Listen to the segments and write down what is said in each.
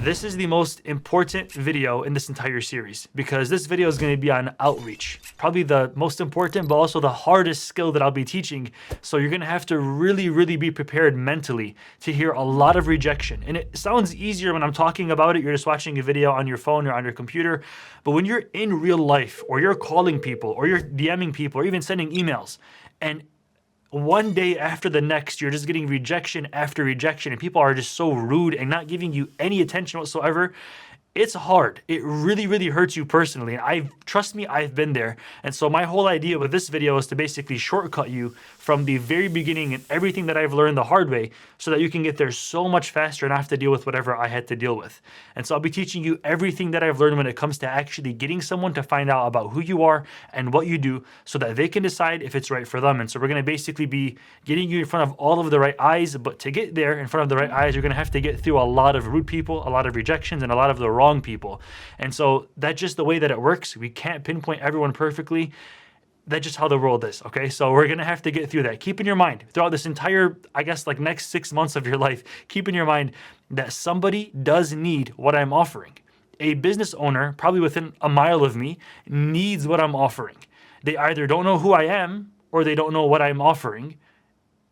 This is the most important video in this entire series because this video is going to be on outreach. Probably the most important, but also the hardest skill that I'll be teaching. So you're going to have to really be prepared mentally to hear a lot of rejection. And it sounds easier when I'm talking about it. You're just watching a video on your phone or on your computer. But when you're in real life, or you're calling people, or you're DMing people, or even sending emails, and one day after the next, you're just getting rejection after rejection, and people are just so rude and not giving you any attention whatsoever. It's hard. It really hurts you personally. And trust me, I've been there. And so my whole idea with this video is to basically shortcut you from the very beginning and everything that I've learned the hard way so that you can get there so much faster and not have to deal with whatever I had to deal with. And so I'll be teaching you everything that I've learned when it comes to actually getting someone to find out about who you are and what you do so that they can decide if it's right for them. And so we're going to basically be getting you in front of all of the right eyes. But to get there in front of the right eyes, you're going to have to get through a lot of rude people, a lot of rejections, and a lot of the wrong people. And so that's just the way that it works. We can't pinpoint everyone perfectly. That's just how the world is, okay? So we're gonna have to get through that. Keep in your mind, throughout this entire, I guess, like next 6 months of your life, keep in your mind that somebody does need what I'm offering. A business owner, probably within a mile of me, needs what I'm offering. They either don't know who I am or they don't know what I'm offering,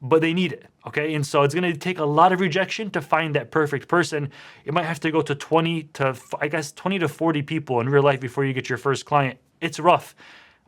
but they need it, okay? And so it's gonna take a lot of rejection to find that perfect person. You might have to go to 20 to 40 people in real life before you get your first client. It's rough,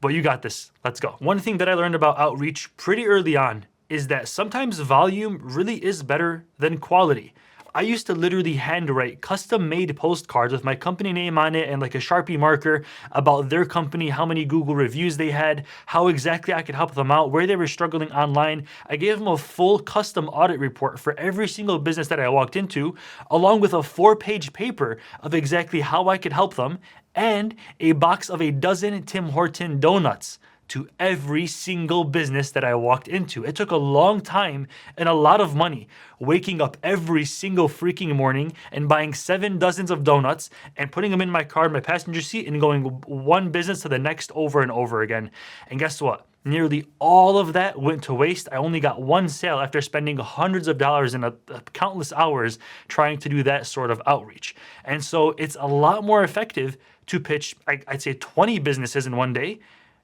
but you got this. Let's go. One thing that I learned about outreach pretty early on is that sometimes volume really is better than quality. I used to literally handwrite custom-made postcards with my company name on it and like a Sharpie marker about their company, how many Google reviews they had, how exactly I could help them out, where they were struggling online. I gave them a full custom audit report for every single business that I walked into, along with a 4-page paper of exactly how I could help them, and a box of a dozen Tim Horton donuts to every single business that I walked into. It took a long time and a lot of money waking up every single freaking morning and buying 7 dozens of donuts and putting them in my car in my passenger seat and going one business to the next over and over again. And guess what? Nearly all of that went to waste. I only got one sale after spending hundreds of dollars and countless hours trying to do that sort of outreach. And so it's a lot more effective to pitch, I'd say 20 businesses in one day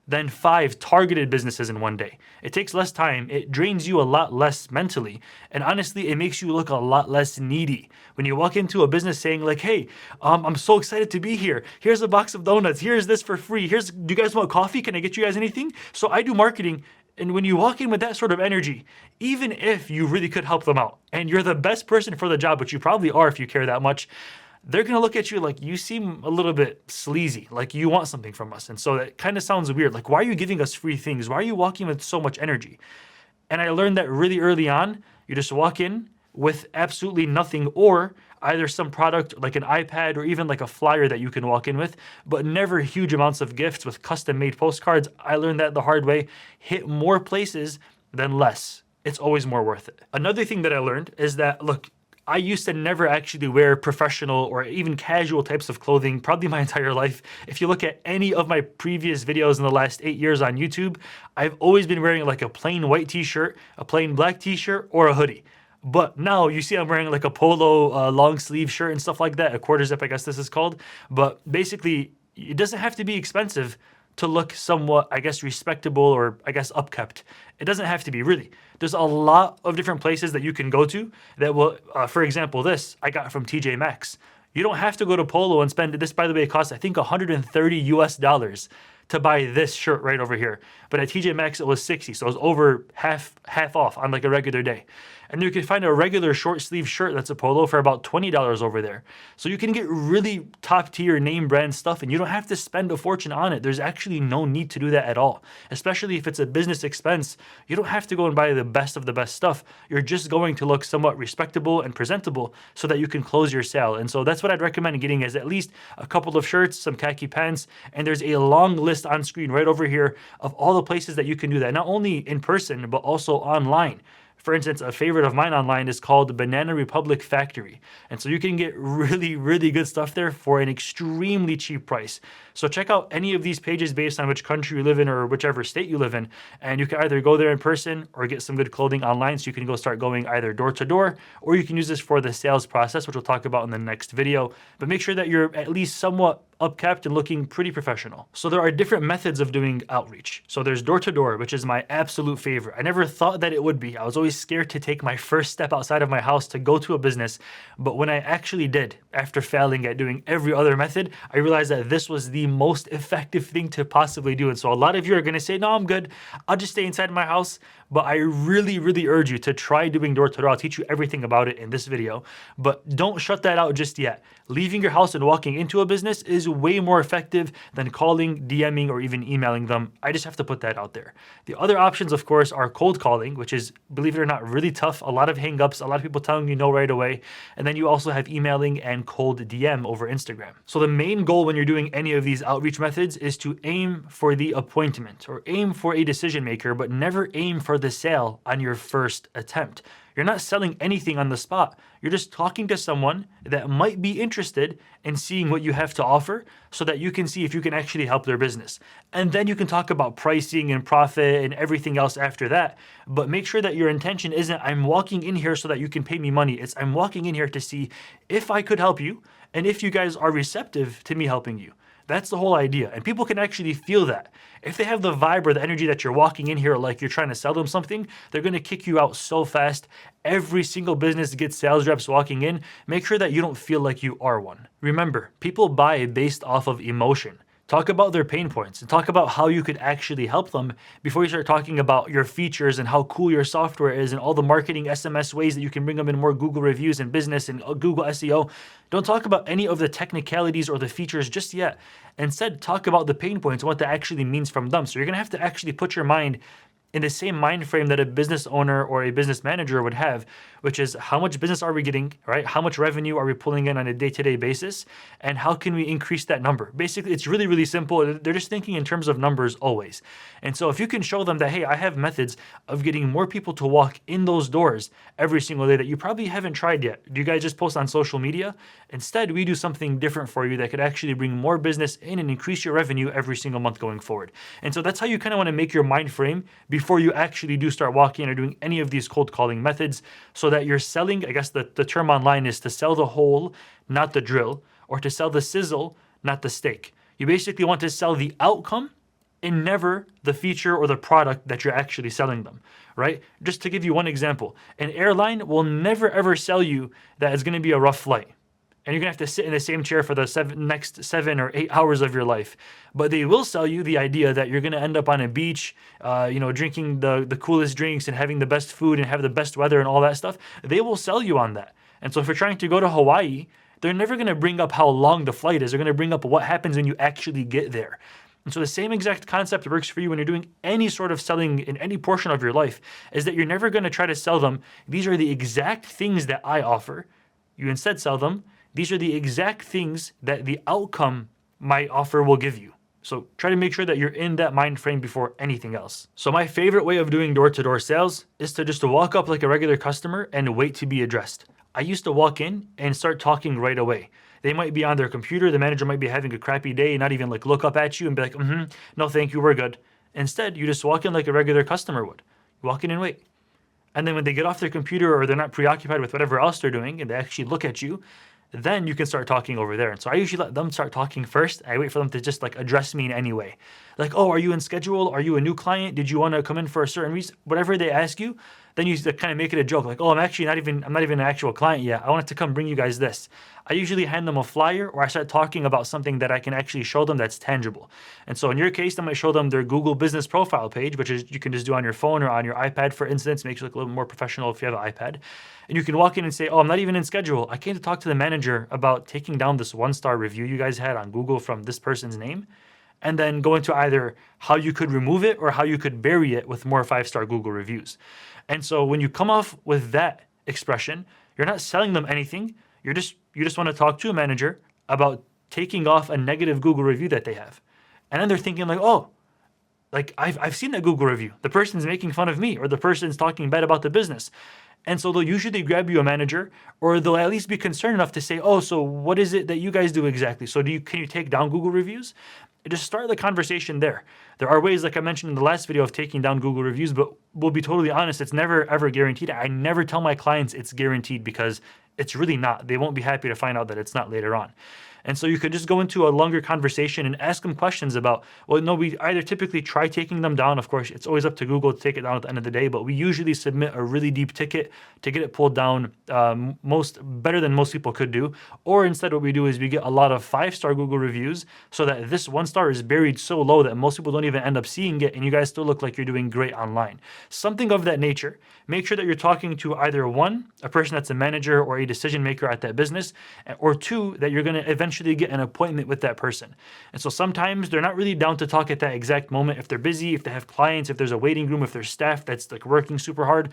than 5 targeted businesses in one day. It takes less time, it drains you a lot less mentally, and honestly, it makes you look a lot less needy. When you walk into a business saying like, hey, I'm so excited to be here. Here's a box of donuts. Here's this for free. Do you guys want coffee? Can I get you guys anything? So I do marketing. And when you walk in with that sort of energy, even if you really could help them out, and you're the best person for the job, which you probably are if you care that much, they're going to look at you like you seem a little bit sleazy, like you want something from us. And so that kind of sounds weird. Like, why are you giving us free things? Why are you walking with so much energy? And I learned that really early on. You just walk in with absolutely nothing, or either some product like an iPad or even like a flyer that you can walk in with, but never huge amounts of gifts with custom made postcards. I learned that the hard way. Hit more places than less. It's always more worth it. Another thing that I learned is that, look, I used to never actually wear professional or even casual types of clothing, probably my entire life. If you look at any of my previous videos in the last 8 years on YouTube, I've always been wearing like a plain white t-shirt, a plain black t-shirt, or a hoodie. But now you see I'm wearing like a polo long sleeve shirt and stuff like that, a quarter zip, I guess this is called. But basically, it doesn't have to be expensive to look somewhat, I guess, respectable or I guess upkept. It doesn't have to be, really. There's a lot of different places that you can go to that will, for example, this I got from TJ Maxx. You don't have to go to Polo and spend, this by the way, it costs I think $130 US to buy this shirt right over here. But at TJ Maxx it was 60, so it was over half off on like a regular day. And you can find a regular short sleeve shirt that's a polo for about $20 over there. So you can get really top tier name brand stuff and you don't have to spend a fortune on it. There's actually no need to do that at all. Especially if it's a business expense, you don't have to go and buy the best of the best stuff. You're just going to look somewhat respectable and presentable so that you can close your sale. And so that's what I'd recommend getting, is at least a couple of shirts, some khaki pants, and there's a long list on screen right over here of all the places that you can do that, not only in person, but also online. For instance, a favorite of mine online is called Banana Republic Factory. And so you can get really, really good stuff there for an extremely cheap price. So check out any of these pages based on which country you live in or whichever state you live in. And you can either go there in person or get some good clothing online. So you can go start going either door to door, or you can use this for the sales process, which we'll talk about in the next video. But make sure that you're at least somewhat upkept and looking pretty professional. So there are different methods of doing outreach. So there's door to door, which is my absolute favorite. I never thought that it would be. I was always scared to take my first step outside of my house to go to a business. But when I actually did, after failing at doing every other method, I realized that this was the most effective thing to possibly do. And so a lot of you are going to say, no, I'm good. I'll just stay inside my house. But I really, really urge you to try doing door to door. I'll teach you everything about it in this video, but don't shut that out just yet. Leaving your house and walking into a business is way more effective than calling, DMing, or even emailing them. I just have to put that out there. The other options, of course, are cold calling, which is, believe it or not, really tough. A lot of hangups, a lot of people telling you no right away. And then you also have emailing and cold DM over Instagram. So the main goal when you're doing any of these outreach methods is to aim for the appointment or aim for a decision maker, but never aim for the sale on your first attempt. You're not selling anything on the spot. You're just talking to someone that might be interested in seeing what you have to offer so that you can see if you can actually help their business. And then you can talk about pricing and profit and everything else after that. But make sure that your intention isn't, I'm walking in here so that you can pay me money. It's, I'm walking in here to see if I could help you and if you guys are receptive to me helping you. That's the whole idea. And people can actually feel that. If they have the vibe or the energy that you're walking in here like you're trying to sell them something, they're going to kick you out so fast. Every single business gets sales reps walking in. Make sure that you don't feel like you are one. Remember, people buy based off of emotion. Talk about their pain points and talk about how you could actually help them before you start talking about your features and how cool your software is and all the marketing SMS ways that you can bring them in more Google reviews and business and Google SEO. Don't talk about any of the technicalities or the features just yet. Instead, talk about the pain points and what that actually means from them. So you're going to have to actually put your mind in the same mind frame that a business owner or a business manager would have, which is how much business are we getting, right? How much revenue are we pulling in on a day-to-day basis? And how can we increase that number? Basically, it's really, really simple. They're just thinking in terms of numbers always. And so if you can show them that, hey, I have methods of getting more people to walk in those doors every single day that you probably haven't tried yet. Do you guys just post on social media? Instead, we do something different for you that could actually bring more business in and increase your revenue every single month going forward. And so that's how you kind of want to make your mind frame before you actually do start walking or doing any of these cold calling methods, so that you're selling, I guess the term online is to sell the hole, not the drill, or to sell the sizzle, not the steak. You basically want to sell the outcome and never the feature or the product that you're actually selling them, right? Just to give you one example, an airline will never ever sell you that it's going to be a rough flight. And you're going to have to sit in the same chair for the next 7 or 8 hours of your life. But they will sell you the idea that you're going to end up on a beach, drinking the coolest drinks and having the best food and have the best weather and all that stuff. They will sell you on that. And so if you're trying to go to Hawaii, they're never going to bring up how long the flight is. They're going to bring up what happens when you actually get there. And so the same exact concept works for you when you're doing any sort of selling in any portion of your life, is that you're never going to try to sell them, these are the exact things that I offer. You instead sell them, these are the exact things that the outcome my offer will give you. So try to make sure that you're in that mind frame before anything else. So my favorite way of doing door-to-door sales is to just walk up like a regular customer and wait to be addressed. I used to walk in and start talking right away. They might be on their computer. The manager might be having a crappy day and not even like look up at you and be like, no, thank you, we're good. Instead, you just walk in like a regular customer would. You walk in and wait. And then when they get off their computer or they're not preoccupied with whatever else they're doing and they actually look at you, then you can start talking over there. And so I usually let them start talking first. I wait for them to just like address me in any way. Like, oh, are you in schedule? Are you a new client? Did you want to come in for a certain reason? Whatever they ask you, then you kind of make it a joke. Like, oh, I'm not even an actual client yet. I wanted to come bring you guys this. I usually hand them a flyer or I start talking about something that I can actually show them that's tangible. And so in your case, I might show them their Google business profile page, which is you can just do on your phone or on your iPad, for instance. Makes you look a little more professional if you have an iPad. And you can walk in and say, oh, I'm not even in schedule. I came to talk to the manager about taking down this 1-star review you guys had on Google from this person's name. And then go into either how you could remove it or how you could bury it with more 5-star Google reviews. And so when you come off with that expression, you're not selling them anything. You just want to talk to a manager about taking off a negative Google review that they have. And then they're thinking like, oh, like I've seen that Google review. The person's making fun of me, or the person's talking bad about the business. And so they'll usually grab you a manager, or they'll at least be concerned enough to say, oh, so what is it that you guys do exactly? So can you take down Google reviews? Just start the conversation there. There are ways, like I mentioned in the last video, of taking down Google reviews, but we'll be totally honest, it's never ever guaranteed. I never tell my clients it's guaranteed, because it's really not. They won't be happy to find out that it's not later on. And so you could just go into a longer conversation and ask them questions about, well, no, we either typically try taking them down. Of course, it's always up to Google to take it down at the end of the day, but we usually submit a really deep ticket to get it pulled down better than most people could do. Or instead, what we do is we get a lot of 5-star Google reviews, so that this 1-star is buried so low that most people don't even end up seeing it, and you guys still look like you're doing great online. Something of that nature. Make sure that you're talking to either one, a person that's a manager or a decision maker at that business, or two, that you're going to eventually get an appointment with that person. And so sometimes they're not really down to talk at that exact moment. If they're busy, if they have clients, if there's a waiting room, if there's staff that's like working super hard,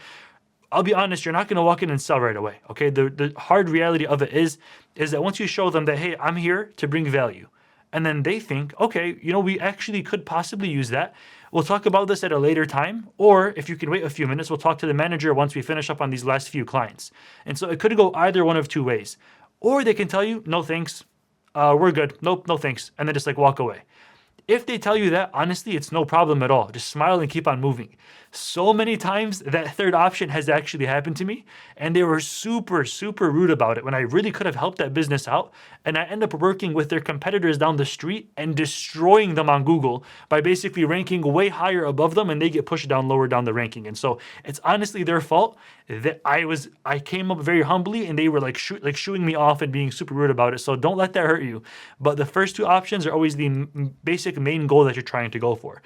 I'll be honest, you're not going to walk in and sell right away. Okay. The hard reality of it is that once you show them that, hey, I'm here to bring value, and then they think, okay, we actually could possibly use that. We'll talk about this at a later time. Or if you can wait a few minutes, we'll talk to the manager once we finish up on these last few clients. And so it could go either one of two ways. Or they can tell you, no, thanks. We're good. Nope, no thanks. And then just like walk away. If they tell you that, honestly, it's no problem at all. Just smile and keep on moving. So many times that third option has actually happened to me, and they were super, super rude about it when I really could have helped that business out. And I end up working with their competitors down the street and destroying them on Google by basically ranking way higher above them, and they get pushed down lower down the ranking. And so it's honestly their fault that I came up very humbly, and they were like shooing me off and being super rude about it. So don't let that hurt you. But the first two options are always the basic main goal that you're trying to go for.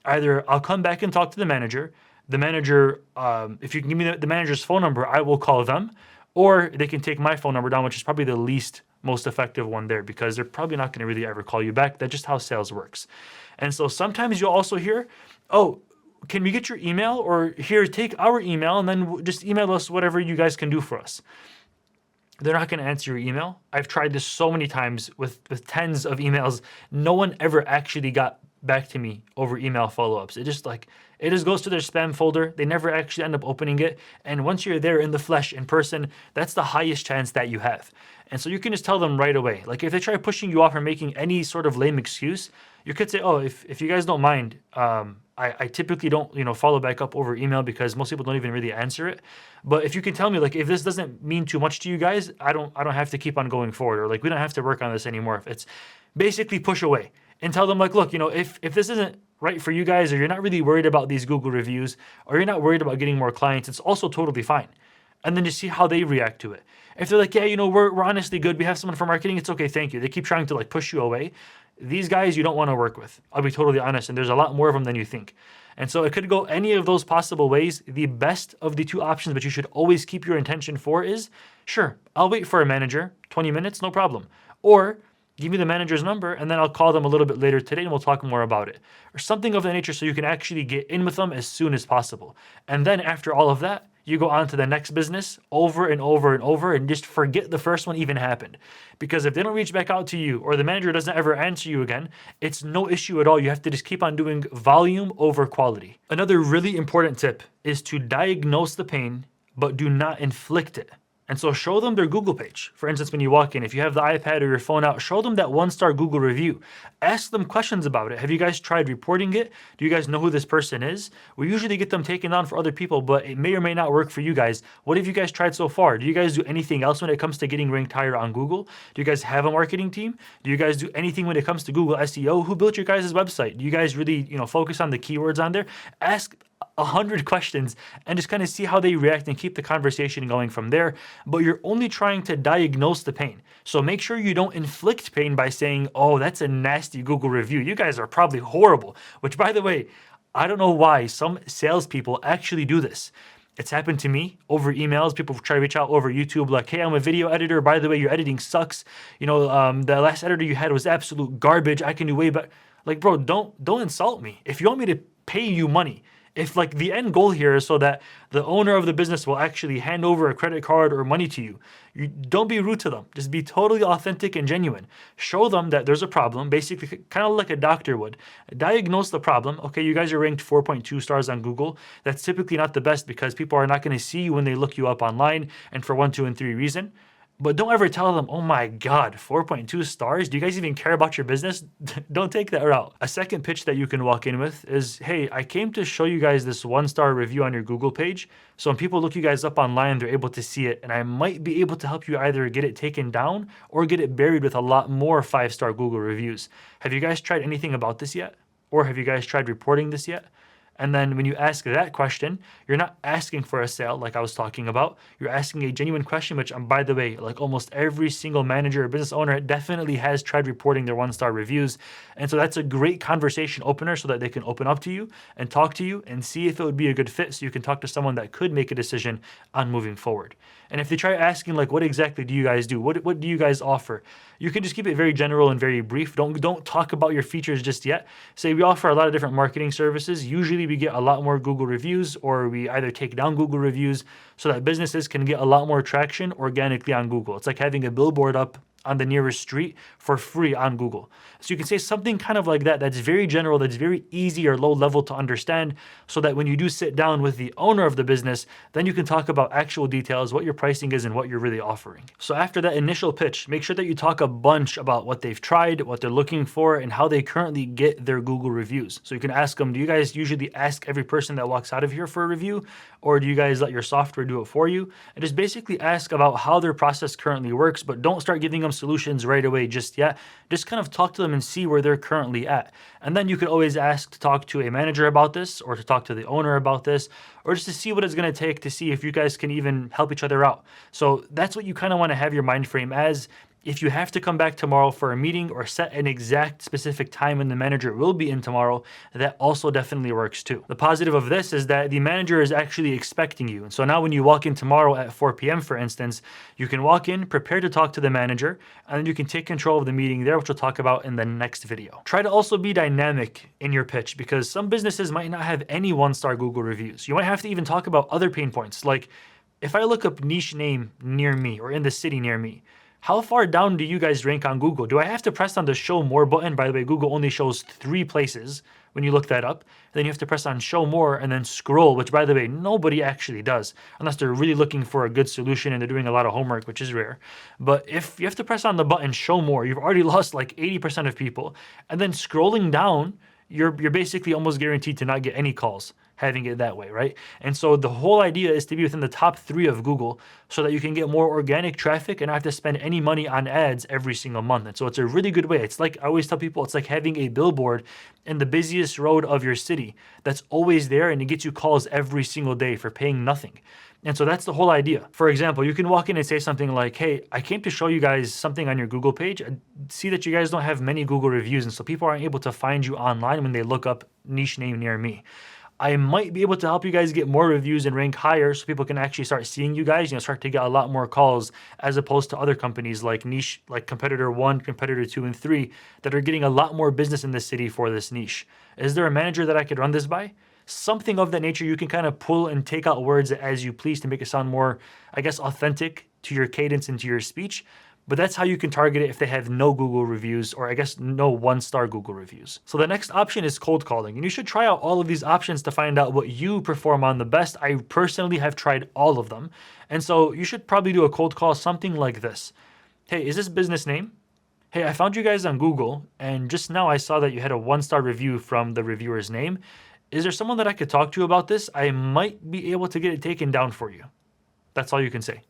Either I'll come back and talk to the manager. The manager, if you can give me the manager's phone number, I will call them. Or they can take my phone number down, which is probably the least most effective one there, because they're probably not going to really ever call you back. That's just how sales works. And so sometimes you'll also hear, oh, can we get your email? Or here, take our email, and then just email us whatever you guys can do for us. They're not going to answer your email. I've tried this so many times with tens of emails. No one ever actually got back to me over email follow-ups. It just goes to their spam folder. They never actually end up opening it. And once you're there in the flesh, in person, that's the highest chance that you have. And so you can just tell them right away. Like if they try pushing you off or making any sort of lame excuse, you could say, oh, if you guys don't mind, I typically don't, follow back up over email, because most people don't even really answer it. But if you can tell me, like, if this doesn't mean too much to you guys, I don't have to keep on going forward, or like we don't have to work on this anymore. If it's basically push away and tell them, like, look, if this isn't right for you guys, or you're not really worried about these Google reviews, or you're not worried about getting more clients, it's also totally fine. And then just see how they react to it. If they're like, yeah, we're honestly good, we have someone for marketing, it's okay, thank you. They keep trying to like push you away. These guys you don't want to work with. I'll be totally honest, and there's a lot more of them than you think. And so it could go any of those possible ways. The best of the two options, but you should always keep your intention for, is, sure, I'll wait for a manager, 20 minutes, no problem. Or give me the manager's number, and then I'll call them a little bit later today, and we'll talk more about it. Or something of that nature, so you can actually get in with them as soon as possible. And then after all of that, you go on to the next business over and over and over, and just forget the first one even happened. Because if they don't reach back out to you, or the manager doesn't ever answer you again, it's no issue at all. You have to just keep on doing volume over quality. Another really important tip is to diagnose the pain, but do not inflict it. And so show them their Google page. For instance, when you walk in, if you have the iPad or your phone out, show them that 1-star Google review. Ask them questions about it. Have you guys tried reporting it? Do you guys know who this person is? We usually get them taken down for other people, but it may or may not work for you guys. What have you guys tried so far? Do you guys do anything else when it comes to getting ranked higher on Google? Do you guys have a marketing team? Do you guys do anything when it comes to Google SEO? Who built your guys' website? Do you guys really, focus on the keywords on there? Ask 100 questions and just kind of see how they react and keep the conversation going from there. But you're only trying to diagnose the pain. So make sure you don't inflict pain by saying, oh, that's a nasty Google review. You guys are probably horrible. Which, by the way, I don't know why some salespeople actually do this. It's happened to me over emails. People try to reach out over YouTube like, hey, I'm a video editor. By the way, your editing sucks. The last editor you had was absolute garbage. I can do way better. Like, bro, don't insult me. If you want me to pay you money, If like the end goal here is so that the owner of the business will actually hand over a credit card or money to you, you don't be rude to them. Just be totally authentic and genuine. Show them that there's a problem, basically kind of like a doctor would. Diagnose the problem. Okay, you guys are ranked 4.2 stars on Google. That's typically not the best because people are not going to see you when they look you up online and for 1, 2, and 3 reason. But don't ever tell them, oh my God, 4.2 stars? Do you guys even care about your business? Don't take that route. A second pitch that you can walk in with is, hey, I came to show you guys this 1-star review on your Google page. So when people look you guys up online, they're able to see it. And I might be able to help you either get it taken down or get it buried with a lot more 5-star Google reviews. Have you guys tried anything about this yet? Or have you guys tried reporting this yet? And then when you ask that question, you're not asking for a sale like I was talking about. You're asking a genuine question, which, by the way, like almost every single manager or business owner definitely has tried reporting their 1-star reviews. And so that's a great conversation opener so that they can open up to you and talk to you and see if it would be a good fit so you can talk to someone that could make a decision on moving forward. And if they try asking, like, what exactly do you guys do? What do you guys offer? You can just keep it very general and very brief. Don't talk about your features just yet. Say we offer a lot of different marketing services. Usually we get a lot more Google reviews, or we either take down Google reviews so that businesses can get a lot more traction organically on Google. It's like having a billboard up on the nearest street for free on Google. So you can say something kind of like that, that's very general, that's very easy or low level to understand, so that when you do sit down with the owner of the business, then you can talk about actual details, what your pricing is and what you're really offering. So after that initial pitch, make sure that you talk a bunch about what they've tried, what they're looking for, and how they currently get their Google reviews. So you can ask them, do you guys usually ask every person that walks out of here for a review? Or do you guys let your software do it for you? And just basically ask about how their process currently works, but don't start giving them solutions right away just yet. Just kind of talk to them and see where they're currently at. And then you could always ask to talk to a manager about this, or to talk to the owner about this, or just to see what it's going to take to see if you guys can even help each other out. So that's what you kind of want to have your mind frame as. If you have to come back tomorrow for a meeting or set an exact specific time when the manager will be in tomorrow, that also definitely works too. The positive of this is that the manager is actually expecting you. And so now when you walk in tomorrow at 4 p.m., for instance, you can walk in, prepare to talk to the manager, and then you can take control of the meeting there, which we'll talk about in the next video. Try to also be dynamic in your pitch, because some businesses might not have any 1-star Google reviews. You might have to even talk about other pain points. Like if I look up niche name near me or in the city near me, how far down do you guys rank on Google? Do I have to press on the show more button? By the way, Google only shows 3 places when you look that up. Then you have to press on show more and then scroll, which by the way, nobody actually does unless they're really looking for a good solution and they're doing a lot of homework, which is rare. But if you have to press on the button show more, you've already lost like 80% of people. And then scrolling down, you're basically almost guaranteed to not get any calls having it that way, right? And so the whole idea is to be within the top 3 of Google so that you can get more organic traffic and not have to spend any money on ads every single month. And so it's a really good way. It's like, I always tell people, it's like having a billboard in the busiest road of your city that's always there, and it gets you calls every single day for paying nothing. And so that's the whole idea. For example, you can walk in and say something like, hey, I came to show you guys something on your Google page. I see that you guys don't have many Google reviews, and so people aren't able to find you online when they look up niche name near me. I might be able to help you guys get more reviews and rank higher so people can actually start seeing you guys, start to get a lot more calls, as opposed to other companies like niche, like competitor 1, competitor 2, and 3 that are getting a lot more business in this city for this niche. Is there a manager that I could run this by? Something of that nature. You can kind of pull and take out words as you please to make it sound more, I guess, authentic to your cadence and to your speech. But that's how you can target it if they have no Google reviews, or I guess no 1-star Google reviews. So the next option is cold calling. And you should try out all of these options to find out what you perform on the best. I personally have tried all of them. And so you should probably do a cold call, something like this. Hey, is this business name? Hey, I found you guys on Google, and just now I saw that you had a 1-star review from the reviewer's name. Is there someone that I could talk to about this? I might be able to get it taken down for you. That's all you can say.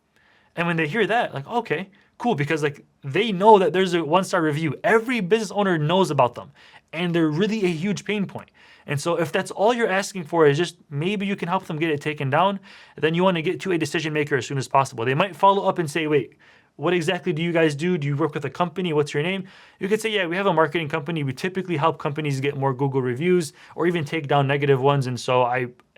And when they hear that, like, okay, cool, because like they know that there's a 1-star review. Every business owner knows about them, and they're really a huge pain point. And so if that's all you're asking for is just maybe you can help them get it taken down, then you want to get to a decision maker as soon as possible. They might follow up and say, wait, what exactly do you guys do? Do you work with a company? What's your name? You could say, yeah, we have a marketing company. We typically help companies get more Google reviews or even take down negative ones. And so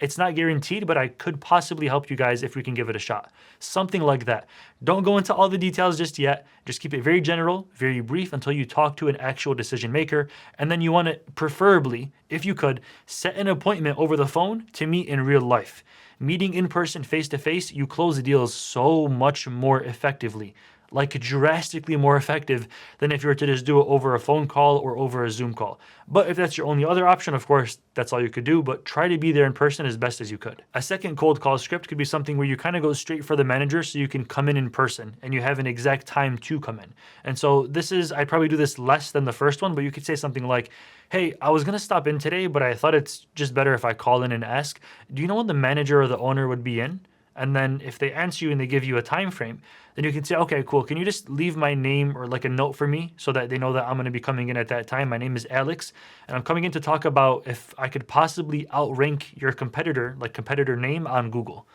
It's not guaranteed, but I could possibly help you guys if we can give it a shot. Something like that. Don't go into all the details just yet. Just keep it very general, very brief until you talk to an actual decision maker. And then you want to preferably, if you could, set an appointment over the phone to meet in real life. Meeting in person, face to face, you close the deals so much more effectively. Like drastically more effective than if you were to just do it over a phone call or over a Zoom call. But if that's your only other option, of course, that's all you could do, but try to be there in person as best as you could. A second cold call script could be something where you kind of go straight for the manager so you can come in person and you have an exact time to come in. And so I'd probably do this less than the first one, but you could say something like, hey, I was going to stop in today, but I thought it's just better if I call in and ask, do you know when the manager or the owner would be in? And then if they answer you and they give you a time frame, then you can say, okay, cool. Can you just leave my name or like a note for me so that they know that I'm going to be coming in at that time? My name is Alex, and I'm coming in to talk about if I could possibly outrank your competitor, like competitor name on Google.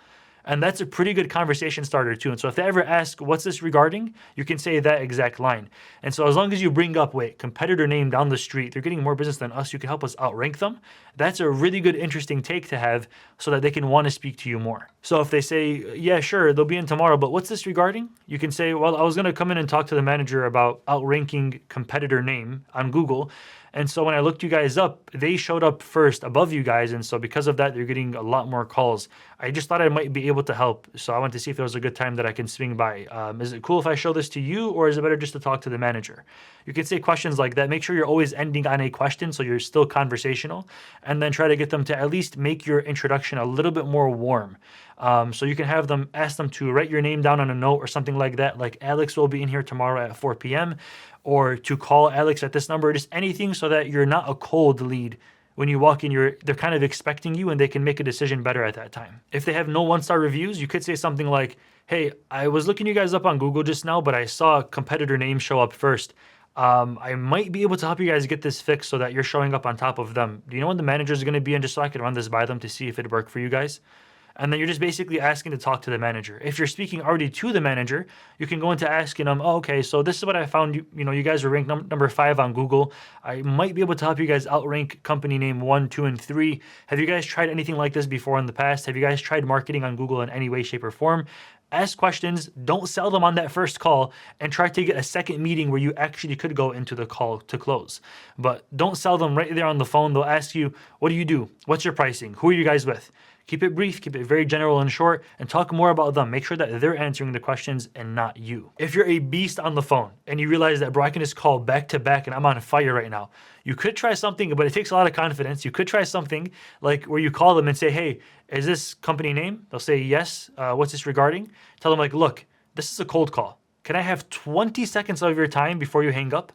And that's a pretty good conversation starter too. And so if they ever ask, what's this regarding? You can say that exact line. And so as long as you bring up, wait, competitor name down the street, they're getting more business than us, you can help us outrank them. That's a really good, interesting take to have so that they can want to speak to you more. So if they say, yeah, sure, they'll be in tomorrow, but what's this regarding? You can say, well, I was going to come in and talk to the manager about outranking competitor name on Google. And so when I looked you guys up, they showed up first above you guys. And so because of that, they're getting a lot more calls. I just thought I might be able to help. So I wanted to see if there was a good time that I can swing by. Is it cool if I show this to you, or is it better just to talk to the manager? You can say questions like that. Make sure you're always ending on a question so you're still conversational, and then try to get them to at least make your introduction a little bit more warm. So you can have them ask them to write your name down on a note or something like that, like Alex will be in here tomorrow at 4 p.m. or to call Alex at this number, just anything so that you're not a cold lead. When you walk in, they're kind of expecting you and they can make a decision better at that time. If they have no one-star reviews, you could say something like, hey, I was looking you guys up on Google just now, but I saw a competitor name show up first. I might be able to help you guys get this fixed so that you're showing up on top of them. Do you know when the manager is going to be in, just so I can run this by them to see if it'd work for you guys? And then you're just basically asking to talk to the manager. If you're speaking already to the manager, you can go into asking them, oh, okay, so this is what I found. You guys are ranked number 5 on Google. I might be able to help you guys outrank company name 1, 2, and 3. Have you guys tried anything like this before in the past? Have you guys tried marketing on Google in any way, shape, or form? Ask questions, don't sell them on that first call, and try to get a second meeting where you actually could go into the call to close. But don't sell them right there on the phone. They'll ask you, what do you do? What's your pricing? Who are you guys with? Keep it brief, keep it very general and short, and talk more about them. Make sure that they're answering the questions and not you. If you're a beast on the phone and you realize that, bro, I can just call back to back and I'm on fire right now, you could try something, but it takes a lot of confidence. You could try something like where you call them and say, hey, is this company name? They'll say, yes. What's this regarding? Tell them like, look, this is a cold call. Can I have 20 seconds of your time before you hang up?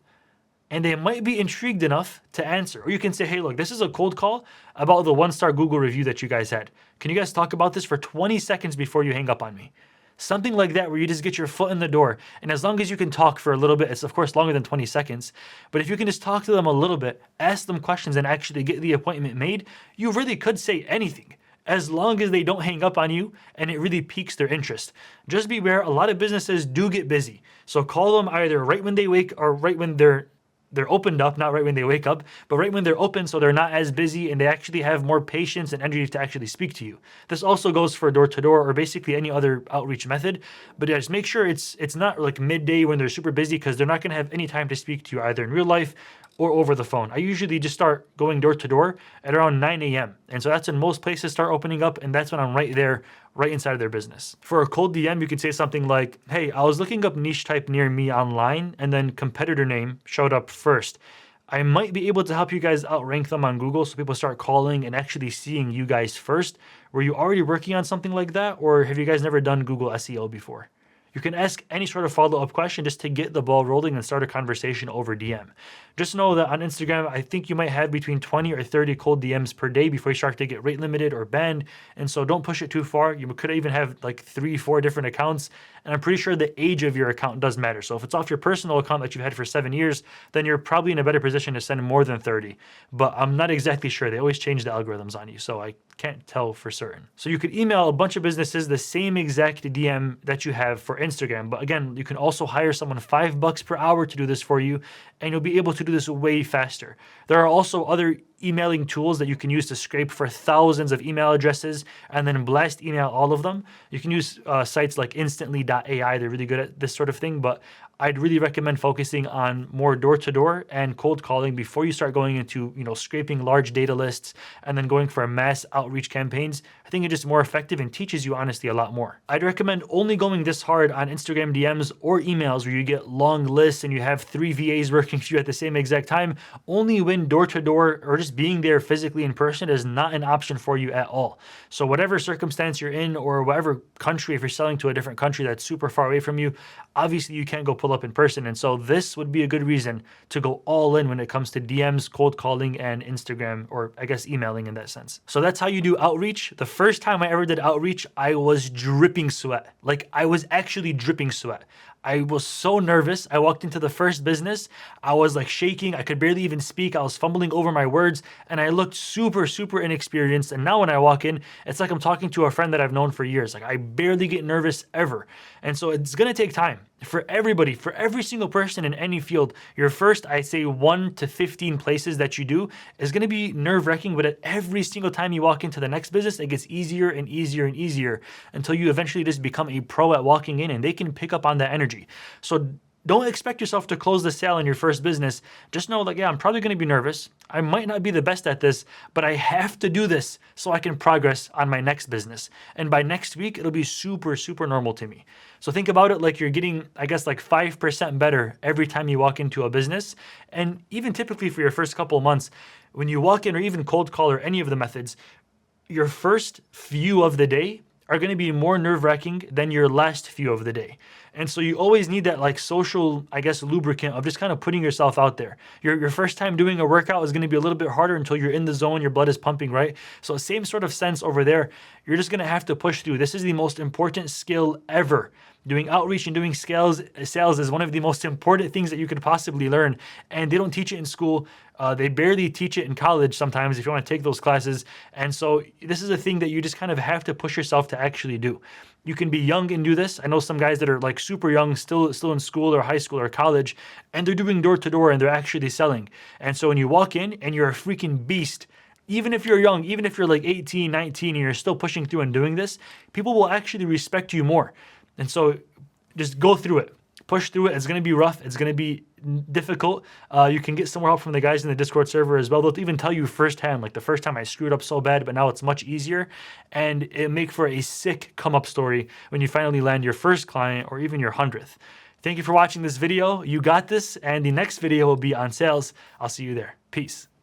And they might be intrigued enough to answer. Or you can say, hey, look, this is a cold call about the 1-star Google review that you guys had. Can you guys talk about this for 20 seconds before you hang up on me? Something like that where you just get your foot in the door. And as long as you can talk for a little bit, it's of course longer than 20 seconds. But if you can just talk to them a little bit, ask them questions and actually get the appointment made, you really could say anything, as long as they don't hang up on you and it really piques their interest. Just beware, a lot of businesses do get busy. So call them either right when they wake or right when they're opened up, not right when they wake up, but right when they're open so they're not as busy and they actually have more patience and energy to actually speak to you. This also goes for door-to-door or basically any other outreach method, but just make sure it's not like midday when they're super busy, because they're not going to have any time to speak to you either in real life or over the phone. I usually just start going door-to-door at around 9 a.m. And so that's when most places start opening up, and that's when I'm right there, right inside of their business. For a cold DM, you could say something like, hey, I was looking up niche type near me online, and then competitor name showed up first. I might be able to help you guys outrank them on Google so people start calling and actually seeing you guys first. Were you already working on something like that, or have you guys never done Google SEO before? You can ask any sort of follow-up question just to get the ball rolling and start a conversation over DM. Just know that on Instagram, I think you might have between 20 or 30 cold DMs per day before you start to get rate limited or banned. And so don't push it too far. You could even have like 3-4 different accounts. And I'm pretty sure the age of your account does matter. So if it's off your personal account that you've had for 7 years, then you're probably in a better position to send more than 30. But I'm not exactly sure. They always change the algorithms on you, so I can't tell for certain. So you could email a bunch of businesses the same exact DM that you have for Instagram. But again, you can also hire someone $5 per hour to do this for you, and you'll be able to do this way faster. There are also other emailing tools that you can use to scrape for thousands of email addresses and then blast email all of them. You can use sites like instantly.ai. They're really good at this sort of thing, but I'd really recommend focusing on more door-to-door and cold calling before you start going into, scraping large data lists and then going for mass outreach campaigns. I think it's just more effective and teaches you honestly a lot more. I'd recommend only going this hard on Instagram DMs or emails where you get long lists and you have 3 VAs working for you at the same exact time. Only when door-to-door or just being there physically in person is not an option for you at all. So whatever circumstance you're in or whatever country, if you're selling to a different country that's super far away from you, obviously you can't go pull up in person. And so this would be a good reason to go all in when it comes to DMs, cold calling, and Instagram, or I guess emailing in that sense. So that's how you do outreach. The first time I ever did outreach, I was dripping sweat. Like I was actually dripping sweat. I was so nervous. I walked into the first business. I was like shaking. I could barely even speak. I was fumbling over my words and I looked super, super inexperienced. And now when I walk in, it's like I'm talking to a friend that I've known for years. Like I barely get nervous ever. And so it's going to take time for everybody, for every single person in any field. Your first, I'd say 1 to 15 places that you do is going to be nerve-wracking, but at every single time you walk into the next business, it gets easier and easier and easier until you eventually just become a pro at walking in and they can pick up on that energy. So don't expect yourself to close the sale in your first business. Just know that, yeah, I'm probably going to be nervous. I might not be the best at this, but I have to do this so I can progress on my next business. And by next week, it'll be super, super normal to me. So think about it like you're getting, I guess, like 5% better every time you walk into a business. And even typically for your first couple of months, when you walk in or even cold call or any of the methods, your first few of the day are going to be more nerve-wracking than your last few of the day. And so you always need that like social, I guess, lubricant of just kind of putting yourself out there. Your first time doing a workout is going to be a little bit harder until you're in the zone, your blood is pumping, right? So same sort of sense over there. You're just going to have to push through. This is the most important skill ever. Doing outreach and doing sales is one of the most important things that you could possibly learn. And they don't teach it in school. They barely teach it in college sometimes if you want to take those classes. And so this is a thing that you just kind of have to push yourself to actually do. You can be young and do this. I know some guys that are like super young, still in school or high school or college, and they're doing door to door and they're actually selling. And so when you walk in and you're a freaking beast, even if you're young, even if you're like 18, 19, and you're still pushing through and doing this, people will actually respect you more. And so just go through it. Push through it. It's going to be rough. It's going to be difficult. You can get some more help from the guys in the Discord server as well. They'll even tell you firsthand, like the first time I screwed up so bad, but now it's much easier. And it make for a sick come up story when you finally land your first client or even your 100th. Thank you for watching this video. You got this. And the next video will be on sales. I'll see you there. Peace.